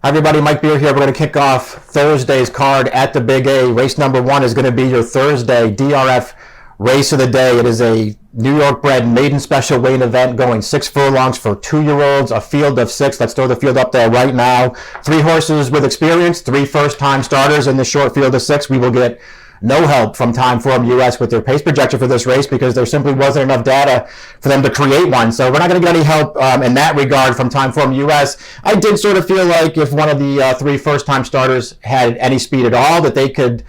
Hi everybody, Mike Beer here. We're going to kick off Thursday's card at the Big A. Race number 1 is going to be your Thursday DRF Race of the Day. It is a New York bred maiden special weight event going 6 furlongs for 2-year-olds, a field of 6. Let's throw the field up there right now. 3 horses with experience, 3 first-time starters in the short field of 6. We will get no help from Timeform US with their pace projection for this race because there simply wasn't enough data for them to create one. So we're not going to get any help in that regard from Timeform US. I did sort of feel like if one of the 3 first-time starters had any speed at all, that they could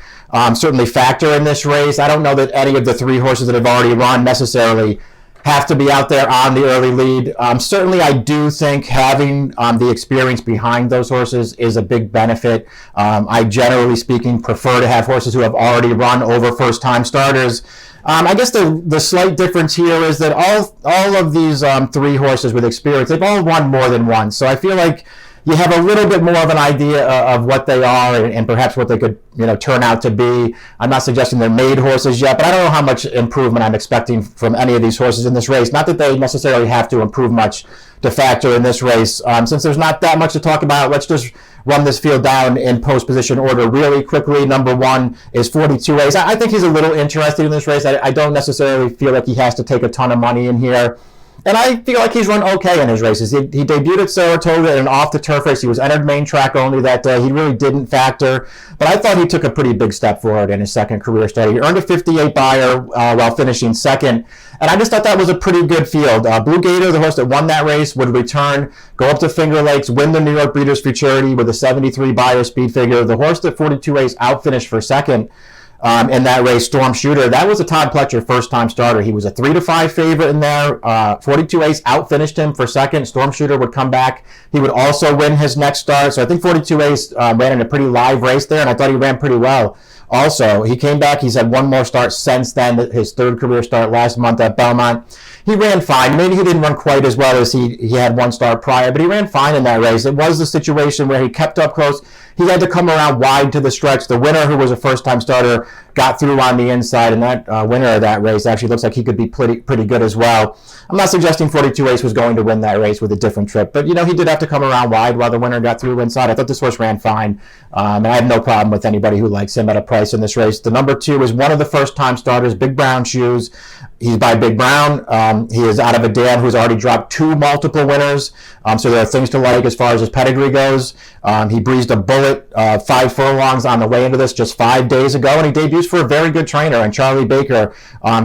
certainly factor in this race. I don't know that any of the 3 horses that have already run necessarily have to be out there on the early lead. Certainly, I do think having the experience behind those horses is a big benefit. I, generally speaking, prefer to have horses who have already run over first-time starters. I guess the slight difference here is that all of these 3 horses with experience, they've all won more than once. So I feel like you have a little bit more of an idea of what they are and perhaps what they could turn out to be. I'm not suggesting they're made horses yet, but I don't know how much improvement I'm expecting from any of these horses in this race. Not that they necessarily have to improve much to factor in this race. Since there's not that much to talk about, let's just run this field down in post position order really quickly. Number 1 is 42 Ace. I think he's a little interested in this race. I don't necessarily feel like he has to take a ton of money in here. And I feel like he's run okay in his races. He debuted at Saratoga in an off-the-turf race. He was entered main track only that day. He really didn't factor. But I thought he took a pretty big step forward in his second career start. He earned a 58 buyer while finishing second. And I just thought that was a pretty good field. Blue Gator, the horse that won that race, would return, go up to Finger Lakes, win the New York Breeders' Futurity with a 73 buyer speed figure. The horse that 42 Ace outfinished for second in that race, Storm Shooter, that was a Todd Pletcher first-time starter. He was a 3-5 favorite in there. 42 Ace outfinished him for second. Storm Shooter would come back. He would also win his next start. So I think 42 Ace ran in a pretty live race there, and I thought he ran pretty well. Also, he came back. He's had one more start since then, his third career start last month at Belmont. He ran fine. Maybe he didn't run quite as well as he had one start prior, but he ran fine in that race. It was a situation where he kept up close. He had to come around wide to the stretch. The winner, who was a first-time starter, got through on the inside, and that winner of that race actually looks like he could be pretty good as well. I'm not suggesting 42 Ace was going to win that race with a different trip, but he did have to come around wide while the winner got through inside. I thought this horse ran fine, and I have no problem with anybody who likes him at a price in this race. The number 2 is one of the first-time starters, Big Brown Shoes. He's by Big Brown. He is out of a dam who's already dropped 2 multiple winners, so there are things to like as far as his pedigree goes. He breezed a bullet 5 furlongs on the way into this just 5 days ago, and he debuts for a very good trainer, and Charlie Baker.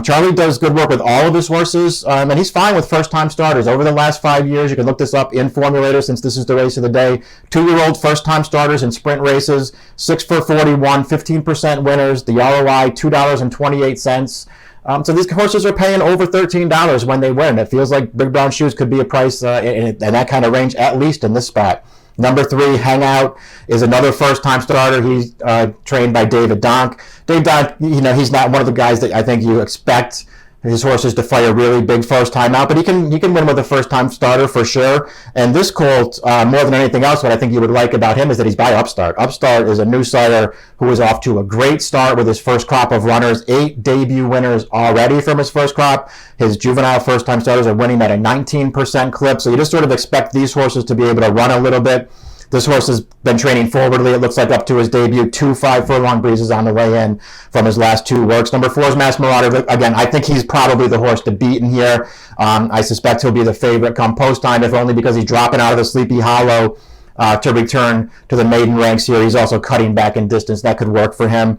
Charlie does good work with all of his horses, and he's fine with first-time starters. Over the last 5 years, you can look this up in Formulator since this is the race of the day, 2-year-old first-time starters in sprint races, 6 for 41, 15% winners, the ROI $2.28. So these horses are paying over $13 when they win. It feels like Big Brown Shoes could be a price in that kind of range, at least in this spot. Number 3, Hangout, is another first-time starter. He's trained by David Donk. Dave Donk, he's not one of the guys that I think you expect his horses to fight a really big first time out, but he can win with a first-time starter for sure. And this colt, more than anything else, what I think you would like about him is that he's by Upstart. Upstart is a new sire who is off to a great start with his first crop of runners. 8 debut winners already from his first crop. His juvenile first-time starters are winning at a 19% clip, so you just sort of expect these horses to be able to run a little bit. This horse has been training forwardly, it looks like, up to his debut. 2 5-furlong breezes on the way in from his last 2 works. Number 4 is Mass Marauder. Again, I think he's probably the horse to beat in here. I suspect he'll be the favorite come post time, if only because he's dropping out of the Sleepy Hollow to return to the maiden ranks here. He's also cutting back in distance. That could work for him.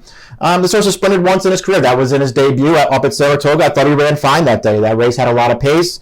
This horse has sprinted once in his career. That was in his debut up at Saratoga. I thought he ran fine that day. That race had a lot of pace.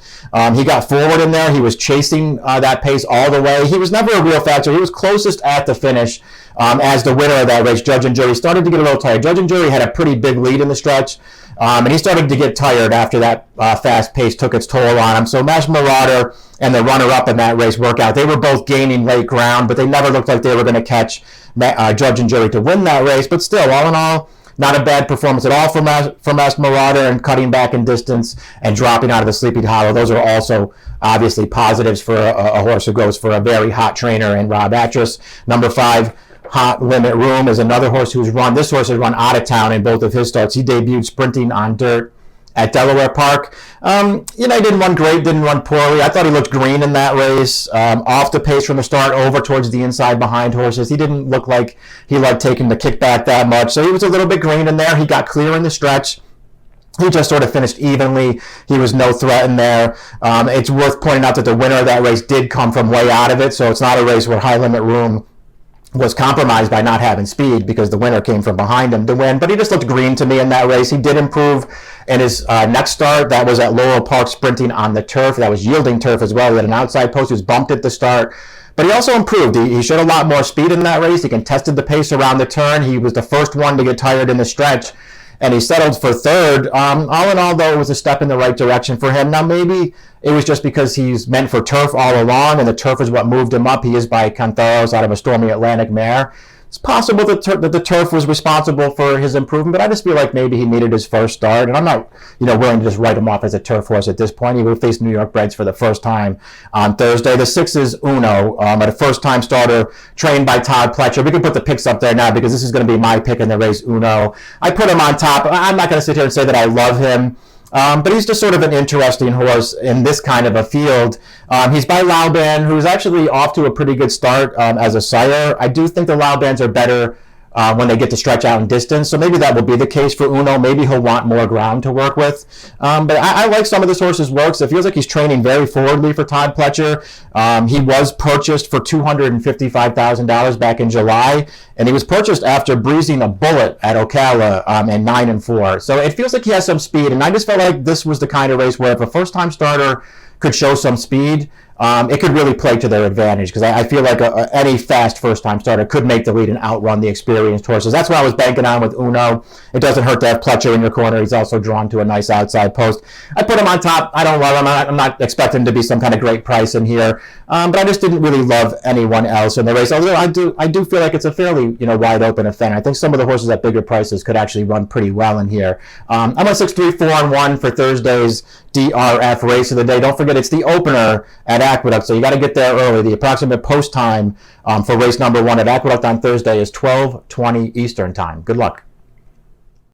He got forward in there. He was chasing that pace all the way. He was never a real factor. He was closest at the finish as the winner of that race. Judge and Jury started to get a little tired. Judge and Jury had a pretty big lead in the stretch, and he started to get tired after that fast pace took its toll on him. So Mass Marauder and the runner-up in that race workout, they were both gaining late ground, but they never looked like they were going to catch Judge and Jury to win that race. But still, all in all, not a bad performance at all for Mass Marauder, and cutting back in distance and dropping out of the Sleepy Hollow. Those are also obviously positives for a horse who goes for a very hot trainer in Rob Atras. Number 5, Hot Limit Room, is another horse who's run. This horse has run out of town in both of his starts. He debuted sprinting on dirt at Delaware Park. He didn't run great, didn't run poorly. I thought he looked green in that race, off the pace from the start, over towards the inside behind horses. He didn't look like he liked taking the kickback that much, so he was a little bit green in there. He got clear in the stretch. He just sort of finished evenly. He was no threat in there. It's worth pointing out that the winner of that race did come from way out of it, so it's not a race where High Limit Room was compromised by not having speed, because the winner came from behind him to win. But he just looked green to me in that race. He did improve in his next start. That was at Laurel Park, sprinting on the turf. That was yielding turf as well. He had an outside post. He was bumped at the start. But he also improved. He showed a lot more speed in that race. He contested the pace around the turn. He was the first one to get tired in the stretch, and he settled for third. All in all, though, it was a step in the right direction for him. Now, maybe it was just because he's meant for turf all along, and the turf is what moved him up. He is by Cantheros out of a Stormy Atlantic mare. It's possible that the turf was responsible for his improvement, but I just feel like maybe he needed his first start, and I'm not, willing to just write him off as a turf horse at this point. He will face New York breds for the first time on Thursday. The 6 is Uno, a first-time starter trained by Todd Pletcher. We can put the picks up there now because this is going to be my pick in the race, Uno. I put him on top. I'm not going to sit here and say that I love him. But he's just sort of an interesting horse in this kind of a field. He's by Lauban, who's actually off to a pretty good start as a sire. I do think the Laubans are better when they get to stretch out in distance, so maybe that will be the case for Uno. Maybe he'll want more ground to work with. But I like some of this horse's works. It feels like he's training very forwardly for Todd Pletcher. He was purchased for $255,000 back in July, and he was purchased after breezing a bullet at Ocala and 9-4. So it feels like he has some speed, and I just felt like this was the kind of race where if a first-time starter could show some speed, it could really play to their advantage, because I feel like any fast first-time starter could make the lead and outrun the experienced horses. That's what I was banking on with Uno. It doesn't hurt to have Pletcher in your corner. He's also drawn to a nice outside post. I put him on top. I don't love him. I'm not expecting him to be some kind of great price in here, but I just didn't really love anyone else in the race. Although I do feel like it's a fairly wide open event. I think some of the horses at bigger prices could actually run pretty well in here. I'm on 6-3, 4-1 for Thursday's DRF race of the day. Don't forget, it's the opener at Aqueduct, so you got to get there early. The approximate post time for race number 1 at Aqueduct on Thursday is 12:20 Eastern time. Good luck.